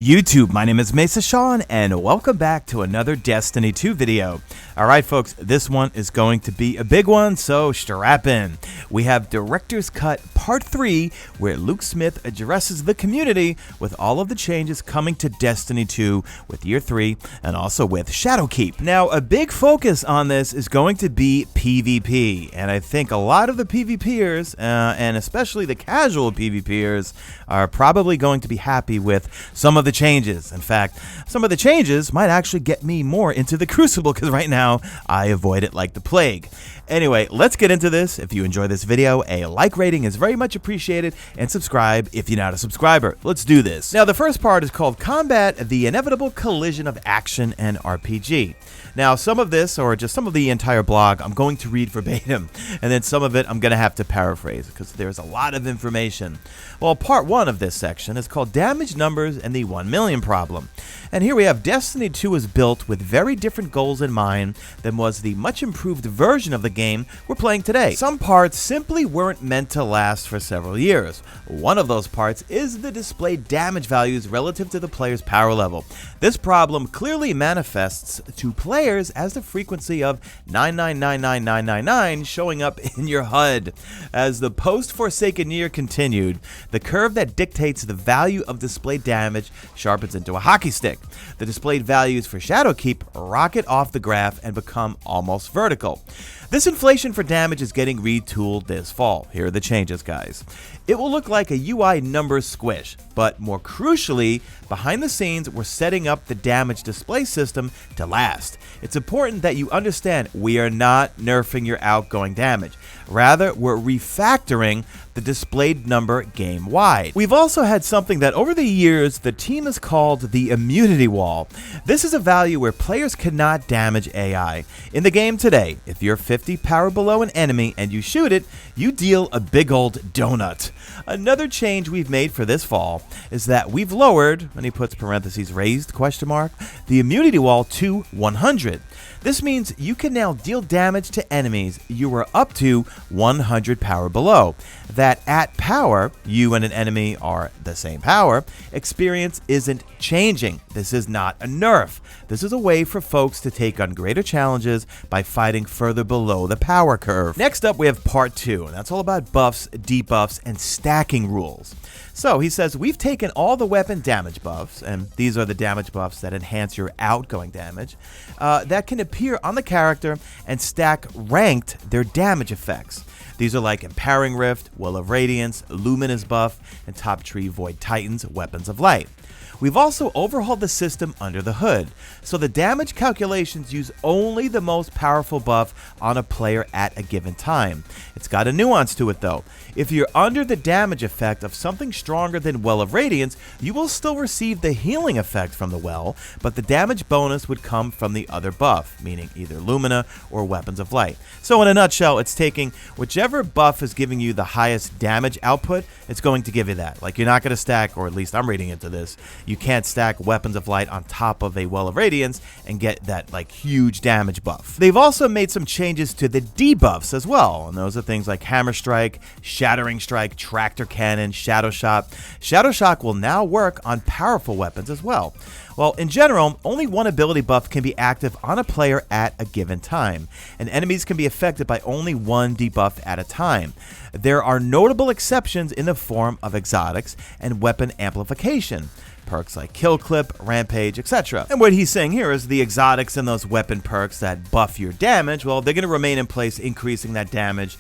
YouTube, my name is Mesa Sean, and welcome back to another Destiny 2 video. Alright folks, this one is going to be a big one, so strap in. We have Director's Cut Part 3, where Luke Smith addresses the community with all of the changes coming to Destiny 2 with Year 3 and also with Shadowkeep. Now, a big focus on this is going to be PvP, and I think a lot of the PvPers, and especially the casual PvPers, are probably going to be happy with some of the changes. In fact, some of the changes might actually get me more into the Crucible because right now I avoid it like the plague. Anyway, let's get into this. If you enjoy this video, a like rating is very much appreciated, and subscribe if you're not a subscriber. Let's do this. Now, the first part is called Combat, the Inevitable Collision of Action and RPG. Now, some of this, or just some of the entire blog, I'm going to read verbatim, and then some of it I'm going to have to paraphrase because there's a lot of information. Well, part 1 of this section is called Damage Numbers and the 1 million Problem. And here we have Destiny 2 is built with very different goals in mind than was the much improved version of the game we're playing today. Some parts simply weren't meant to last for several years. One of those parts is the displayed damage values relative to the player's power level. This problem clearly manifests to players as the frequency of 9999999 showing up in your HUD. As the post-Forsaken year continued, the curve that dictates the value of displayed damage sharpens into a hockey stick. The displayed values for Shadowkeep rocket off the graph and become almost vertical. This inflation for damage is getting retooled this fall. Here are the changes, guys. It will look like a UI numbers squish, but more crucially, behind the scenes, we're setting up the damage display system to last. It's important that you understand we are not nerfing your outgoing damage. Rather, we're refactoring the displayed number game-wide. We've also had something that over the years the team has called the immunity wall. This is a value where players cannot damage AI. In the game today, if you're 50 power below an enemy and you shoot it, you deal a big old donut. Another change we've made for this fall is that we've lowered, and he puts parentheses raised question mark, the immunity wall to 100. This means you can now deal damage to enemies you were up to 100 power below. That at power, you and an enemy are the same power, experience isn't changing. This is not a nerf. This is a way for folks to take on greater challenges by fighting further below the power curve. Next up, we have part 2, and that's all about buffs, debuffs, and stacking rules. So he says, we've taken all the weapon damage buffs, and these are the damage buffs that enhance your outgoing damage, that can appear on the character and stack ranked their damage effects. These are like Empowering Rift, Will of Radiance, Luminous Buff, and Top Tree Void Titans, Weapons of Light. We've also overhauled the system under the hood, so the damage calculations use only the most powerful buff on a player at a given time. It's got a nuance to it though. If you're under the damage effect of something stronger than Well of Radiance, you will still receive the healing effect from the well, but the damage bonus would come from the other buff, meaning either Lumina or Weapons of Light. So in a nutshell, it's taking whichever buff is giving you the highest damage output, it's going to give you that. Like, you're not going to stack, or at least I'm reading into this, you can't stack Weapons of Light on top of a Well of Radiance and get that like huge damage buff. They've also made some changes to the debuffs as well, and those are things like Hammer Strike, Shattering Strike, Tractor Cannon, Shadow Shock. Shadow Shock will now work on powerful weapons as well. Well, in general, only one ability buff can be active on a player at a given time, and enemies can be affected by only one debuff at a time. There are notable exceptions in the form of exotics and weapon amplification. Perks like Kill Clip, Rampage, etc. And what he's saying here is the exotics and those weapon perks that buff your damage, well, they're going to remain in place, increasing that damage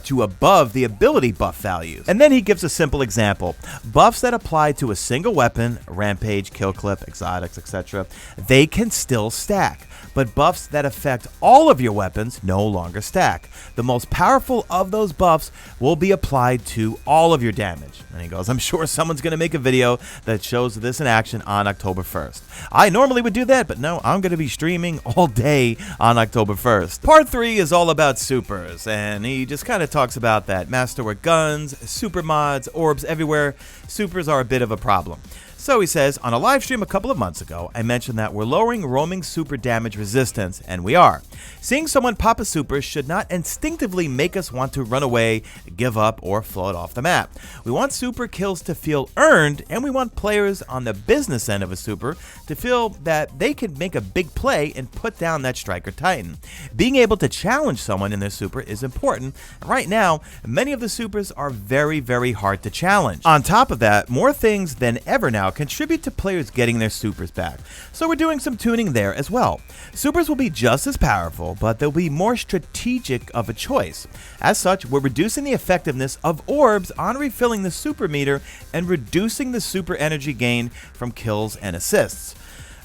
to above the ability buff values. And then he gives a simple example. Buffs that apply to a single weapon, Rampage, Kill Clip, exotics, etc., they can still stack. But buffs that affect all of your weapons no longer stack. The most powerful of those buffs will be applied to all of your damage. And he goes, I'm sure someone's going to make a video that shows this in action on October 1st. I normally would do that, but no, I'm going to be streaming all day on October 1st. Part 3 is all about supers, and he just kind of talks about that. Masterwork guns, super mods, orbs everywhere. Supers are a bit of a problem. So he says, on a live stream a couple of months ago, I mentioned that we're lowering roaming super damage resistance, and we are. Seeing someone pop a super should not instinctively make us want to run away, give up, or float off the map. We want super kills to feel earned, and we want players on the business end of a super to feel that they can make a big play and put down that striker titan. Being able to challenge someone in their super is important. Right now, many of the supers are very, very hard to challenge. On top of that, more things than ever now contribute to players getting their supers back. So we're doing some tuning there as well. Supers will be just as powerful, but they'll be more strategic of a choice. As such, we're reducing the effectiveness of orbs on refilling the super meter and reducing the super energy gain from kills and assists.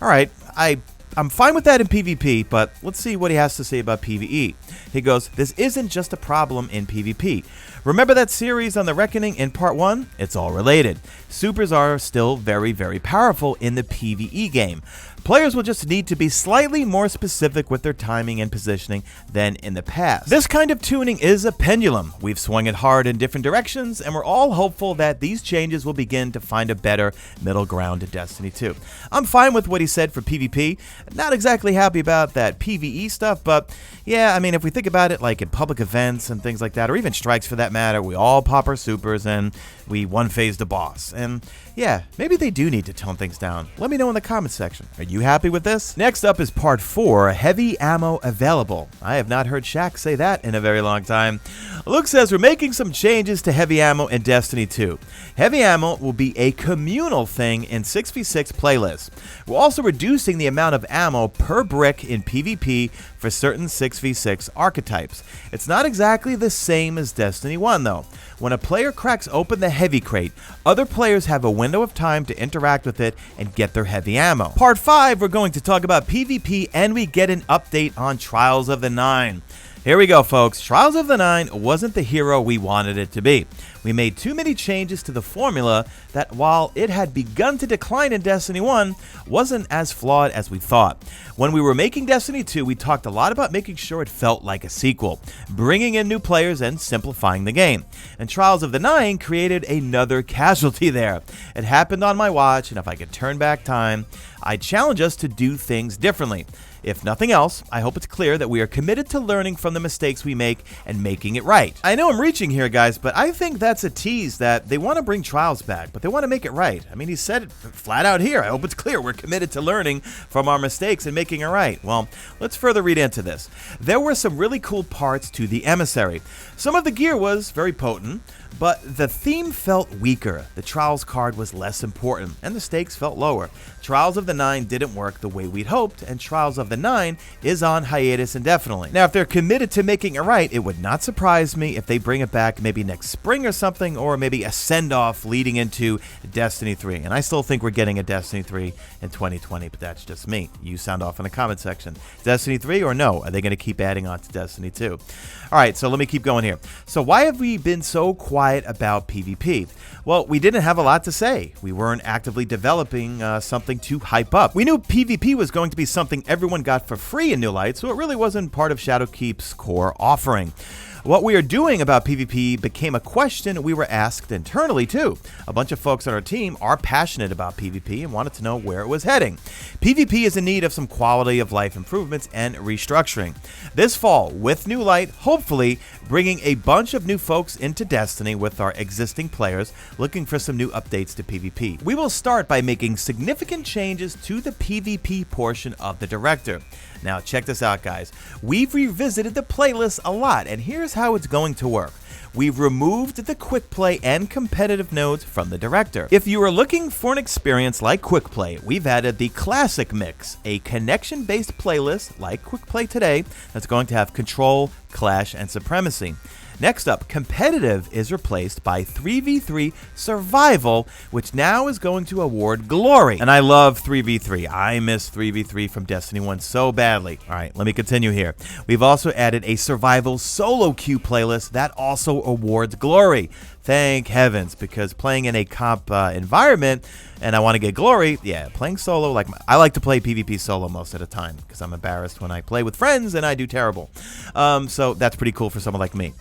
Alright, I'm fine with that in PvP, but let's see what he has to say about PvE. He goes, this isn't just a problem in PvP. Remember that series on the Reckoning in part 1? It's all related. Supers are still very, very powerful in the PvE game. Players will just need to be slightly more specific with their timing and positioning than in the past. This kind of tuning is a pendulum. We've swung it hard in different directions, and we're all hopeful that these changes will begin to find a better middle ground to Destiny 2. I'm fine with what he said for PvP. Not exactly happy about that PvE stuff, but yeah, I mean, if we think about it like in public events and things like that, or even strikes for that matter, we all pop our supers and we one-phase the boss. And yeah, maybe they do need to tone things down. Let me know in the comments section. Are you happy with this? Next up is part 4, heavy ammo available. I have not heard Shaq say that in a very long time. Luke says we're making some changes to heavy ammo in Destiny 2. Heavy ammo will be a communal thing in 6v6 playlists. We're also reducing the amount of ammo per brick in PvP for certain 6v6 archetypes. It's not exactly the same as Destiny 1 though. When a player cracks open the heavy crate, other players have a window of time to interact with it and get their heavy ammo. Part 5, we're going to talk about PvP and we get an update on Trials of the Nine. Here we go, folks. Trials of the Nine wasn't the hero we wanted it to be. We made too many changes to the formula that, while it had begun to decline in Destiny 1, wasn't as flawed as we thought. When we were making Destiny 2, we talked a lot about making sure it felt like a sequel, bringing in new players and simplifying the game. And Trials of the Nine created another casualty there. It happened on my watch, and if I could turn back time, I'd challenge us to do things differently. If nothing else, I hope it's clear that we are committed to learning from the mistakes we make and making it right. I know I'm reaching here, guys, but I think that's a tease that they want to bring Trials back, but they want to make it right. I mean, he said it flat out here. I hope it's clear we're committed to learning from our mistakes and making it right. Well, let's further read into this. There were some really cool parts to the Emissary. Some of the gear was very potent, but the theme felt weaker. The Trials card was less important, and the stakes felt lower. Trials of the Nine didn't work the way we'd hoped, and Trials of the Nine is on hiatus indefinitely. Now, if they're committed to making it right, it would not surprise me if they bring it back maybe next spring or something, or maybe a send-off leading into Destiny 3. And I still think we're getting a Destiny 3 in 2020, but that's just me. You sound off in the comment section. Destiny 3 or no? Are they going to keep adding on to Destiny 2? All right, so let me keep going here. So why have we been so quiet about PvP? Well, we didn't have a lot to say. We weren't actively developing something to hype up. We knew PvP was going to be something everyone got for free in New Light, so it really wasn't part of Shadowkeep's core offering. What we are doing about PvP became a question we were asked internally too. A bunch of folks on our team are passionate about PvP and wanted to know where it was heading. PvP is in need of some quality of life improvements and restructuring. This fall, with New Light, hopefully bringing a bunch of new folks into Destiny with our existing players looking for some new updates to PvP. We will start by making significant changes to the PvP portion of the Director. Now check this out, guys. We've revisited the playlist a lot, and here's how it's going to work. We've removed the quick play and competitive nodes from the Director. If you are looking for an experience like quick play, we've added the Classic Mix, a connection-based playlist like quick play today that's going to have Control, Clash, and Supremacy. Next up, competitive is replaced by 3v3 survival, which now is going to award glory. And I love 3v3. I miss 3v3 from Destiny 1 so badly. All right, let me continue here. We've also added a survival solo queue playlist that also awards glory. Thank heavens, because playing in a comp environment and I want to get glory, yeah, playing solo, like I like to play PvP solo most of the time because I'm embarrassed when I play with friends and I do terrible. So that's pretty cool for someone like me.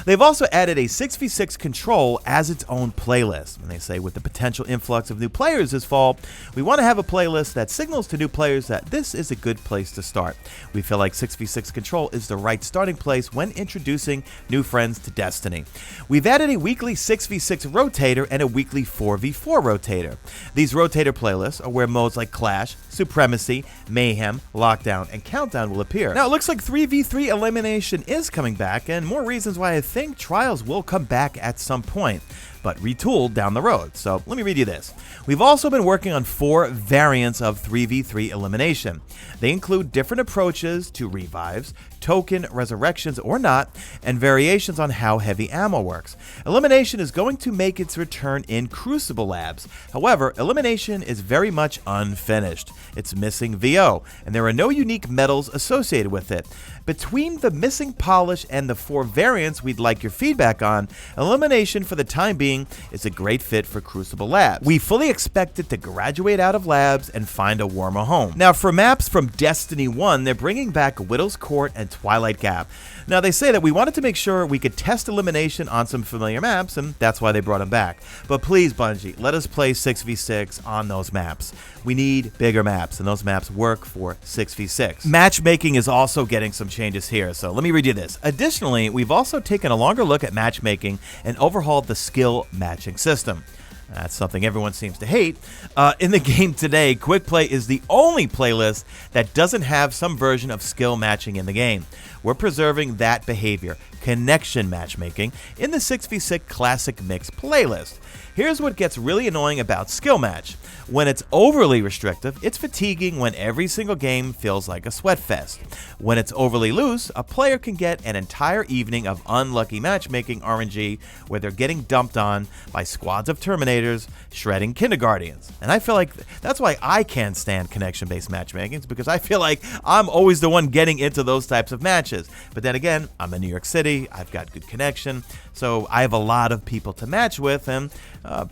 They've also added a 6v6 control as its own playlist. And they say with the potential influx of new players this fall, we want to have a playlist that signals to new players that this is a good place to start. We feel like 6v6 control is the right starting place when introducing new friends to Destiny. We've added a weekly 6v6 rotator and a weekly 4v4 rotator. These rotator playlists are where modes like Clash, Supremacy, Mayhem, Lockdown, and Countdown will appear. Now, it looks like 3v3 Elimination is coming back, and more reasons why I think Trials will come back at some point, but retooled down the road. So let me read you this. We've also been working on 4 variants of 3v3 Elimination. They include different approaches to revives, token resurrections or not, and variations on how heavy ammo works. Elimination is going to make its return in Crucible Labs. However, Elimination is very much unfinished. It's missing VO, and there are no unique medals associated with it. Between the missing polish and the 4 variants we'd like your feedback on, Elimination for the time being is a great fit for Crucible Labs. We fully expect it to graduate out of labs and find a warmer home. Now, for maps from Destiny 1, they're bringing back Widow's Court and Twilight Gap. Now, they say that we wanted to make sure we could test Elimination on some familiar maps, and that's why they brought them back. But please, Bungie, let us play 6v6 on those maps. We need bigger maps, and those maps work for 6v6. Matchmaking is also getting some changes here, so let me read you this. Additionally, we've also taken a longer look at matchmaking and overhauled the skill matching system. That's something everyone seems to hate. In the game today, Quick Play is the only playlist that doesn't have some version of skill matching in the game. We're preserving that behavior, connection matchmaking, in the 6v6 Classic Mix playlist. Here's what gets really annoying about skill match. When it's overly restrictive, it's fatiguing when every single game feels like a sweat fest. When it's overly loose, a player can get an entire evening of unlucky matchmaking RNG where they're getting dumped on by squads of Terminators shredding Kindergardians. And I feel like that's why I can't stand connection-based matchmaking, because I feel like I'm always the one getting into those types of matches. But then again, I'm in New York City, I've got good connection, so I have a lot of people to match with, and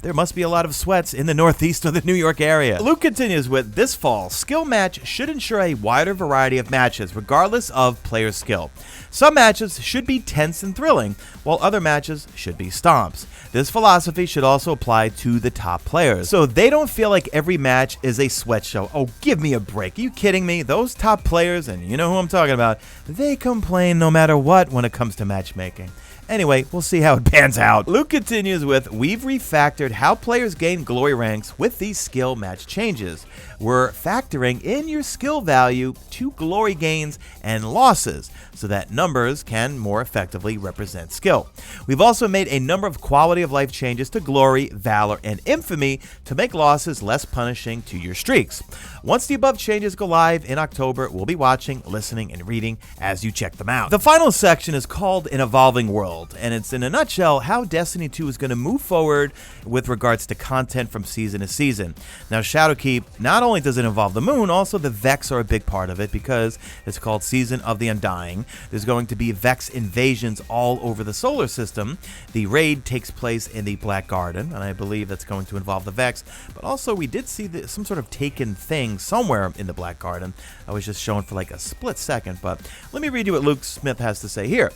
there must be a lot of sweats in the Northeast or the New York area. Luke continues with, this fall, skill match should ensure a wider variety of matches, regardless of player skill. Some matches should be tense and thrilling, while other matches should be stomps. This philosophy should also apply to the top players, so they don't feel like every match is a sweat show. Oh, give me a break. Are you kidding me? Those top players, and you know who I'm talking about, they complain no matter what when it comes to matchmaking. Anyway, we'll see how it pans out. Luke continues with, we've refactored how players gain glory ranks with these skill match changes. We're factoring in your skill value to glory gains and losses so that numbers can more effectively represent skill. We've also made a number of quality of life changes to glory, valor, and infamy to make losses less punishing to your streaks. Once the above changes go live in October, we'll be watching, listening, and reading as you check them out. The final section is called An Evolving World, and it's in a nutshell how Destiny 2 is going to move forward with regards to content from season to season. Now, Shadowkeep, not only does it involve the moon, also the Vex are a big part of it because it's called Season of the Undying. There's going to be Vex invasions all over the solar system. The raid takes place in the Black Garden, and I believe that's going to involve the Vex, but also we did see some sort of taken thing somewhere in the Black Garden. I was just shown for like a split second, but let me read you what Luke Smith has to say here.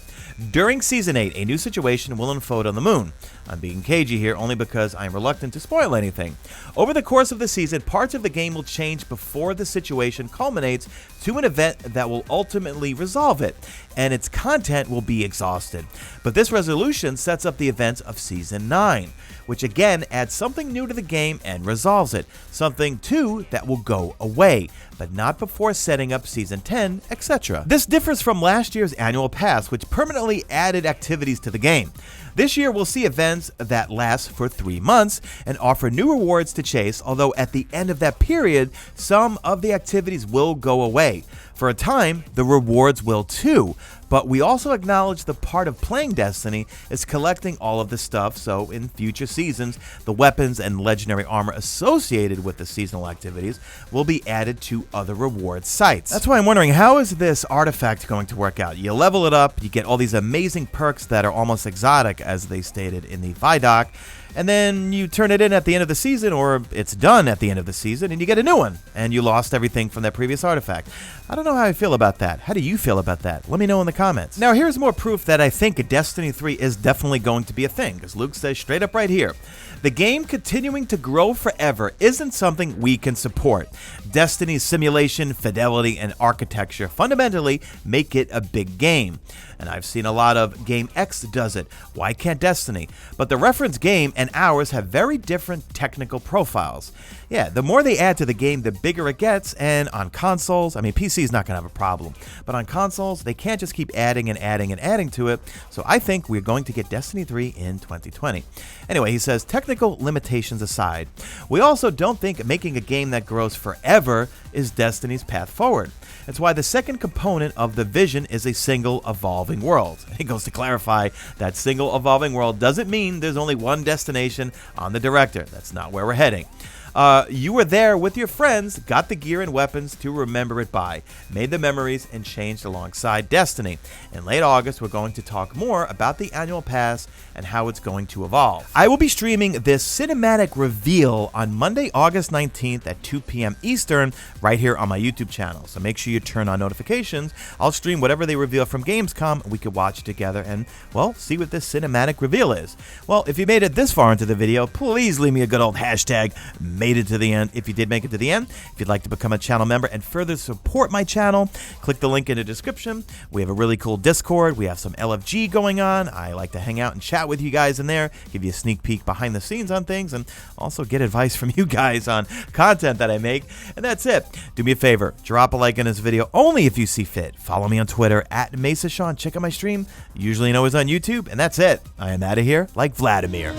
During Season 8, a new situation will unfold on the moon. I'm being cagey here only because I'm reluctant to spoil anything. Over the course of the season, parts of the game will change before the situation culminates to an event that will ultimately resolve it, and its content will be exhausted. But this resolution sets up the events of Season 9, which again adds something new to the game and resolves it, something too that will go away, but not before setting up Season 10, etc. This differs from last year's annual pass, which permanently added activities to the game. This year we'll see events that last for 3 months and offer new rewards to chase, although at the end of that period, some of the activities will go away. For a time, the rewards will too, But we also acknowledge the part of playing Destiny is collecting all of the stuff, so in future seasons, the weapons and legendary armor associated with the seasonal activities will be added to other reward sites. That's why I'm wondering, how is this artifact going to work out? You level it up, you get all these amazing perks that are almost exotic, as they stated in the Vidoc, and then you turn it in at the end of the season, or it's done at the end of the season, and you get a new one, and you lost everything from that previous artifact. I don't know how I feel about that. How do you feel about that? Let me know in the comments. Now, here's more proof that I think Destiny 3 is definitely going to be a thing, because Luke says straight up right here, the game continuing to grow forever isn't something we can support. Destiny's simulation, fidelity, and architecture fundamentally make it a big game. And I've seen a lot of Game X does it. Why can't Destiny? But the reference game and ours have very different technical profiles. Yeah, the more they add to the game, the bigger it gets, and on consoles, I mean, PC is not going to have a problem, but on consoles, they can't just keep adding and adding and adding to it, so I think we're going to get Destiny 3 in 2020. Anyway, he says, technical limitations aside, we also don't think making a game that grows forever is Destiny's path forward. It's why the second component of the vision is a single evolving world. He goes to clarify that single evolving world doesn't mean there's only one destination on the director. That's not where we're heading. You were there with your friends, got the gear and weapons to remember it by, made the memories, and changed alongside Destiny. In late August, we're going to talk more about the annual pass and how it's going to evolve. I will be streaming this cinematic reveal on Monday, August 19th at 2 p.m. Eastern right here on my YouTube channel. So make sure you turn on notifications. I'll stream whatever they reveal from Gamescom. We could watch together and, well, see what this cinematic reveal is. Well, if you made it this far into the video, please leave me a good old hashtag made it to the end. If you did make it to the end, if you'd like to become a channel member and further support my channel, click the link in the description. We have a really cool Discord. We have some LFG going on. I like to hang out and chat with you guys in there, give you a sneak peek behind the scenes on things, and also get advice from you guys on content that I make. And that's it. Do me a favor, drop a like in this video only if you see fit. Follow me on Twitter at Mesa Sean. Check out my stream, usually always on YouTube. And that's it. I am out of here like Vladimir.